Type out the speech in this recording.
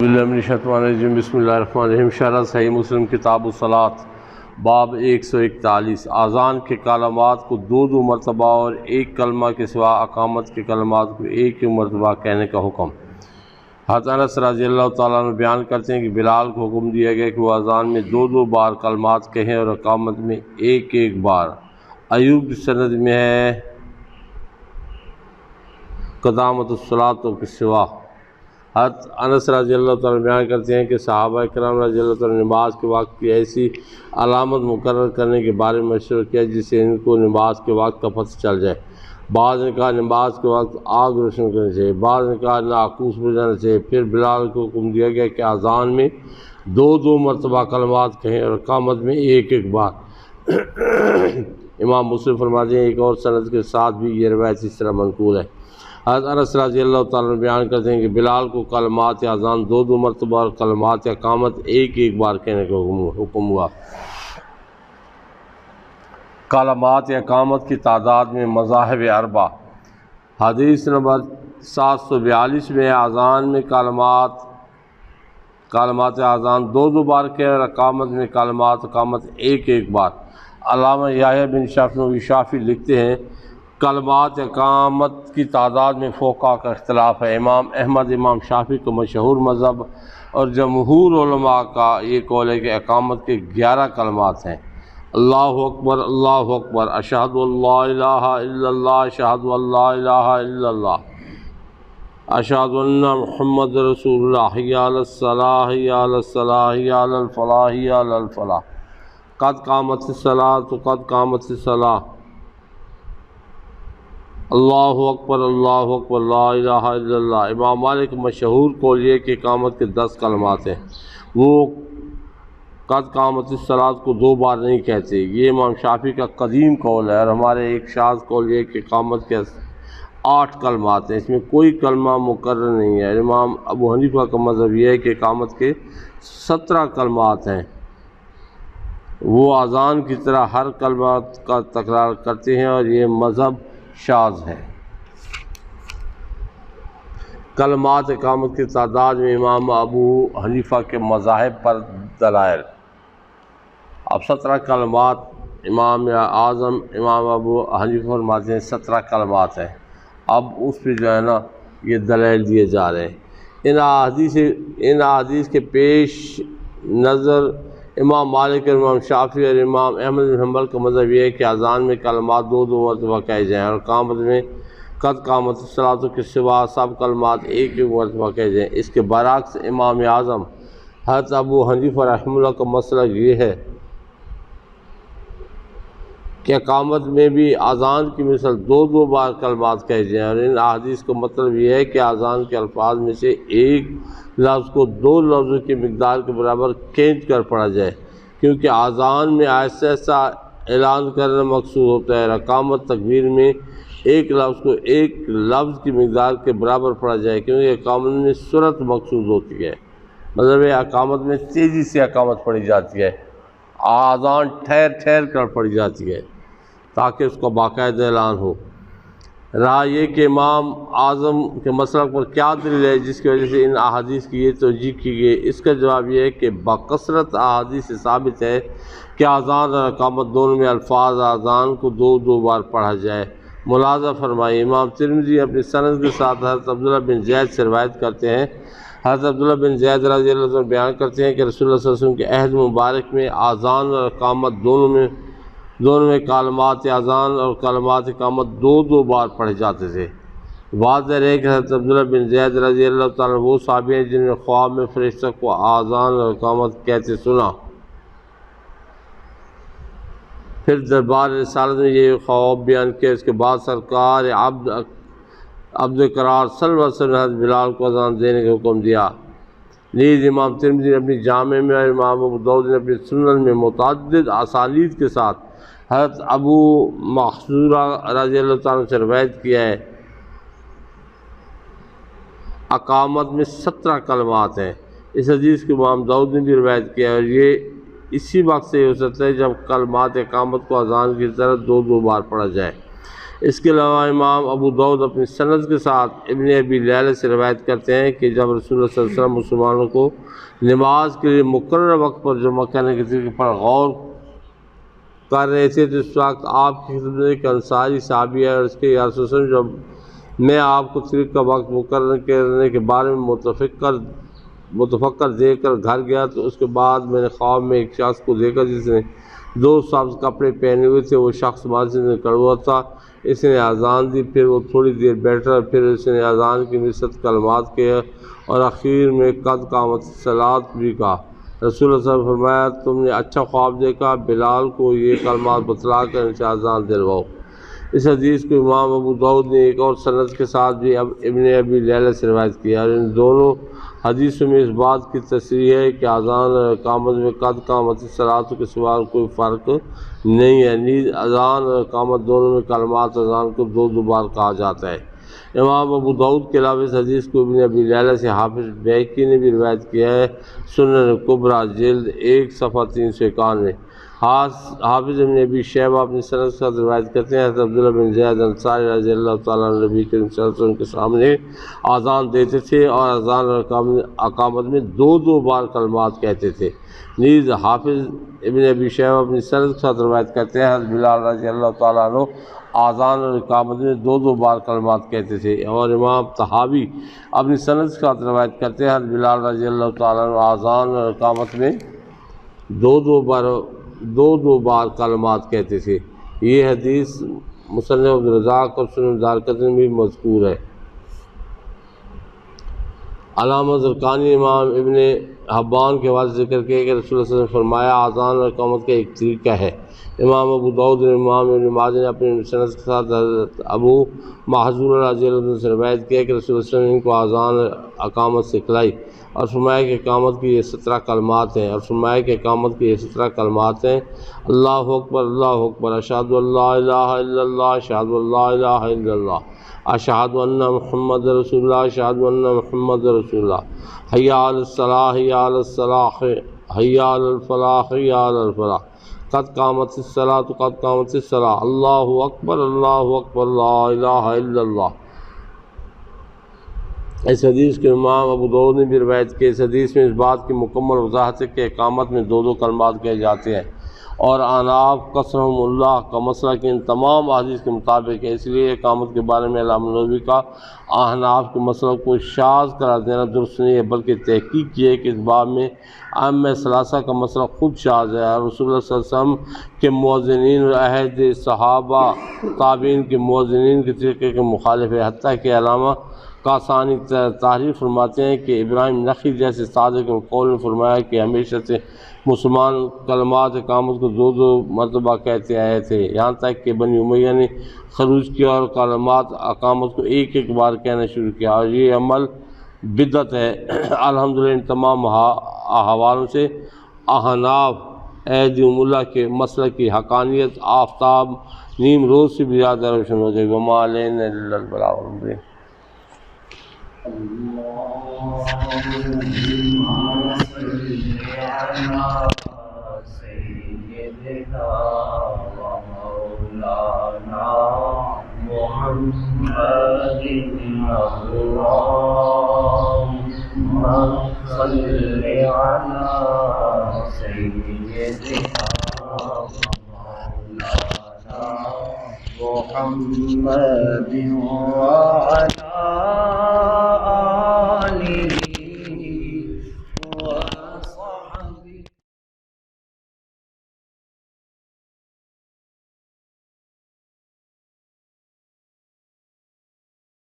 بسم اللہ الرحمن الرحیم۔ شرح صحیح مسلم کتاب الصلاۃ باب 141 اذان کے کلمات کو دو مرتبہ اور ایک کلمہ کے سوا اقامت کے کلمات کو ایک مرتبہ کہنے کا حکم۔ حضرت انس رضی اللہ تعالیٰ عنہ بیان کرتے ہیں کہ بلال کو حکم دیا گیا کہ وہ اذان میں دو بار کلمات کہیں اور اقامت میں ایک بار۔ ایوب کی سند میں ہے قدامت الصلاۃ کے سوا۔ حضرت انس رضی اللہ تعالیٰ بیان کرتے ہیں کہ صحابہ کرام رضی اللہ تعالیٰ نے نماز کے وقت کی ایسی علامت مقرر کرنے کے بارے میں مشورہ کیا جس سے ان کو نماز کے وقت کا پتہ چل جائے۔ بعض نے کہا نماز کے وقت آگ روشن کرنی چاہیے، بعض نے کہا ناقوس بجانا چاہیے۔ پھر بلال کو حکم دیا گیا کہ اذان میں دو مرتبہ کلمات کہیں اور اقامت میں ایک بار۔ امام مسلم فرماتے ہیں ایک اور سند کے ساتھ بھی یہ روایت اس طرح منقول ہے۔ حضرت انس رضی اللہ تعالیٰ بیان کرتے ہیں کہ بلال کو کلمات اذان دو مرتبہ اور کلمات اقامت ایک بار کہنے کا حکم ہوا۔ کلمات اقامت کی تعداد میں مذاہب اربع۔ حدیث نمبر 742 میں اذان میں کلمات اذان دو بار کہیں اور اقامت میں اقامت ایک بار۔ علامہ یحییٰ بن شافعی لکھتے ہیں کلمات اقامت کی تعداد میں فقہاء کا اختلاف ہے۔ امام احمد، امام شافعی کا مشہور مذہب اور جمہور علماء کا یہ قول ہے کہ اقامت کے 11 کلمات ہیں۔ اللہ اکبر، اللہ اکبر، اشہد ان لا الہ الا اللہ، اشہد ان لا الہ الا اللہ، اشہد ان محمد رسول اللہ، حی علی الصلاۃ، حی علی الصلاۃ، حی علی الفلاح، حی علی الفلاح، قد قامت الصلاۃ، قد قامت الصلاۃ، اللہ اکبر، اللہ اکبر، لا الہ الا اللہ۔ امام مالک مشہور قول یہ کہ اقامت کے 10 کلمات ہیں، وہ قد قامت الصلاۃ کو 2 بار نہیں کہتے۔ یہ امام شافعی کا قدیم قول ہے اور ہمارے ایک شاذ قول یہ کہ اقامت کے 8 کلمات ہیں، اس میں کوئی کلمہ مقرر نہیں ہے۔ امام ابو حنیفہ کا مذہب یہ ہے کہ اقامت کے 17 کلمات ہیں، وہ اذان کی طرح ہر کلمات کا تکرار کرتے ہیں اور یہ مذہب شاذ ہے۔ کلمات اقامت کی تعداد میں امام ابو حنیفہ کے مذاہب پر دلائل۔ اب 17 کلمات امام اعظم امام ابو حنیفہ فرماتے ہیں 17 کلمات ہیں۔ اب اس پہ جو ہے نا یہ دلائل دیے جا رہے ہیں۔ ان احادیث کے پیش نظر امام مالک اور امام شافعی اور امام احمد بن حنبل کا مذہب یہ ہے کہ اذان میں کلمات دو مرتبہ کہے جائیں اور اقامت میں قد قامت الصلاۃ کے سوا سب کلمات ایک مرتبہ کہے جائیں۔ اس کے برعکس امام اعظم حضرت ابو حنیفہ رحمہ اللہ کا مسلک یہ ہے کہ اقامت میں بھی اذان کی مثل دو بار کلمات کہے جائیں، اور ان احادیث کا مطلب یہ ہے کہ اذان کے الفاظ میں سے ایک لفظ کو 2 لفظوں کی مقدار کے برابر کھینچ کر پڑھا جائے، کیونکہ اذان میں آہستہ آہستہ اعلان کرنا مقصود ہوتا ہے اور اقامت تکبیر میں ایک لفظ کو ایک لفظ کی مقدار کے برابر پڑھا جائے، کیونکہ اقامت میں سرعت مقصود ہوتی ہے، مطلب اقامت میں تیزی سے اقامت پڑھی جاتی ہے، اذان ٹھہر کر پڑھی جاتی ہے تاکہ اس کا باقاعدہ اعلان ہو۔ رہا یہ کہ امام اعظم کے مسلک پر کیا دلیل ہے جس کی وجہ سے ان احادیث کی یہ توجیہ کی گئی، اس کا جواب یہ ہے کہ بکثرت احادیث سے ثابت ہے کہ اذان اور اقامت دونوں میں الفاظ اذان کو دو بار پڑھا جائے۔ ملاحظہ فرمائیے امام ترمذی اپنی سند کے ساتھ حضرت عبداللہ بن زید سے روایت کرتے ہیں۔ حضرت عبداللہ بن زید رضی اللہ عنہ بیان کرتے ہیں کہ رسول اللہ صلی اللہ علیہ وسلم کے عہد مبارک میں اذان اور اقامت دونوں میں کلمات اذان اور کلمات اقامت دو بار پڑھے جاتے تھے۔ واضح ہے کہ حضرت عبداللہ بن زید رضی اللہ تعالیٰ وہ صحابی ہیں جنہوں نے خواب میں فرشتہ کو اذان اور اقامت کہتے سنا۔ پھر دربار رسالت میں یہ خواب بیان کیا، اس کے بعد سرکار عبد قرار صلی اللہ علیہ وسلم نے حضرت بلال کو اذان دینے کا حکم دیا۔ نیز امام ترمذی نے اپنی جامع میں اور امام ابو داؤد نے اپنی سنن میں متعدد اسانید کے ساتھ حضرت ابو محذورہ رضی اللہ تعالیٰ سے روایت کیا ہے اقامت میں 17 کلمات ہیں۔ اس حدیث کو امام داؤد نے بھی روایت کیا ہے اور یہ اسی وقت سے ہو سکتا ہے جب کلمات اقامت کو اذان کی طرح دو بار پڑھا جائے۔ اس کے علاوہ امام ابو داؤد اپنی سند کے ساتھ ابن ابی لیلہ سے روایت کرتے ہیں کہ جب رسول اللہ صلی اللہ علیہ وسلم مسلمانوں کو نماز کے لیے مقررہ وقت پر جمع کرنے کے طریقے پر غور کر رہے تھے تو اس وقت آپ کی خدمت میں ایک انصاری صحابی ہے اور اس کے یا رسول اللہ صلی اللہ علیہ وسلم جب میں آپ کو طریق کا وقت مقرر کرنے کے بارے میں متفکر دیکھ کر گھر گیا تو اس کے بعد میں نے خواب میں ایک شخص کو دیکھا جس نے 2 سبز کپڑے پہنے ہوئے تھے۔ وہ شخص مسجد میں کھڑا ہوا تھا، اس نے اذان دی، پھر وہ تھوڑی دیر بیٹھا، پھر اس نے اذان کی مثل کلمات کہے اور آخر میں قد قامت الصلاۃ بھی کہا۔ رسول اللہ صلی اللہ علیہ وسلم نے فرمایا تم نے اچھا خواب دیکھا، بلال کو یہ کلمات بتلا کر ان سے اذان دلواؤ۔ اس حدیث کو امام ابو داؤد نے ایک اور سند کے ساتھ بھی ابن ابی لیلہ سے روایت کیا اور ان دونوں حدیثوں میں اس بات کی تصریح ہے کہ اذان اور اقامت میں قد قامت الصلاۃ کے سوا کوئی فرق نہیں ہے۔ نیز اذان اور اقامت دونوں میں کلمات اذان کو 2 بار کہا جاتا ہے۔ امام ابو داؤد کے علاوہ اس حدیث کو ابن ابی لیلہ سے حافظ بیہقی نے بھی روایت کیا ہے، سنن کبریٰ جلد 1 صفحہ 391۔ حافظ ابن ابی شیبہ اپنی سند کے ساتھ روایت کرتے ہیں حضرت عبداللہ بن زید انصاری رضی اللہ تعالیٰ عنہ نبی کریم صلی اللہ علیہ وسلم کے سامنے اذان دیتے تھے اور اذان اور اقامت میں 2 بار کلمات کہتے تھے۔ نیز حافظ ابن ابی شیبہ اپنی سند کے ساتھ روایت کرتے ہیں حضرت بلال رضی اللہ تعالیٰ عنہ اذان اور اقامت میں 2 بار کلمات کہتے تھے، اور امام طحاوی اپنی سند کے ساتھ روایت کرتے ہیں حضرت بلال رضی اللہ تعالیٰ عنہ اذان اور اقامت میں 2 بار کلمات کہتے تھے۔ یہ حدیث مصنف عبدالرزاق اور سنن دارقطنی میں مذکور ہے۔ علامہ زرقانی امام ابن حبان کے حوالے سے ذکر کیا کہ رسول اللہ صلی اللہ علیہ وسلم نے فرمایا اذان اور اقامت کا ایک طریقہ ہے۔ امام ابو داؤد اور امام ابن ماجہ نے اپنے سند کے ساتھ حضرت ابو محذور رضی اللہ عنہ سے روایت کیا کہ رسول اللہ صلی اللہ علیہ وسلم نے ان کو اذان اور اقامت سکھلائی اور فرمایا کہ اقامت کی یہ 17 کلمات ہیں اللہ اکبر اللہ اکبر، اشہد ان لا الہ الا اللہ، اشہد ان لا الہ الا اللہ، اشہد ان محمد رسول اللہ، اشہد ان محمد رسول اللہ، حی علی الصلاۃ حی علی الصلاۃ حی علی الفلاح حی علی الفلاح، قد قامت الصلاۃ قد قامت الصلاۃ، اللہ اکبر لا الہ الا اللہ۔ اس حدیث کے امام ابو داؤد نے بھی روایت کی۔ اس حدیث میں اس بات کی مکمل وضاحت ہے کہ اقامت میں 2 کلمات کہے جاتے ہیں اور احناف قصرہم اللہ کا مسئلہ کہ ان تمام احادیث کے مطابق ہے، اس لیے اقامت کے بارے میں علامہ نووی کا احناف کے مسئلہ کو شاذ قرار دینا درست نہیں ہے، بلکہ تحقیق کی ہے کہ اس باب میں ائمہ ثلاثہ کا مسئلہ خود شاذ ہے اور رسول اللہ صلی اللہ علیہ وسلم کے مؤذنین اور عہد صحابہ تابعین کے مؤذنین کے طریقے کے مخالف ہے۔ حتیٰ کہ علامہ کاسانی تحریر فرماتے ہیں کہ ابراہیم نخعی جیسے صادق القول نے فرمایا کہ ہمیشہ سے مسلمان کلمات اقامت کو 2 مرتبہ کہتے آئے تھے، یہاں تک کہ بنی امیہ نے خروج کیا اور کلمات اقامت کو 1 بار کہنا شروع کیا اور یہ عمل بدعت ہے۔ الحمدللہ ان تمام حوالوں سے احناف عہد اللہ کے مسئلہ کی حقانیت آفتاب نیم روز سے بھی زیادہ روشن ہو جائے گی۔ وما علینا الا البلاغ المبین۔ اللهم صل على سيدنا ومولانا محمد، اللهم صل على سيدنا ومولانا محمد وعلى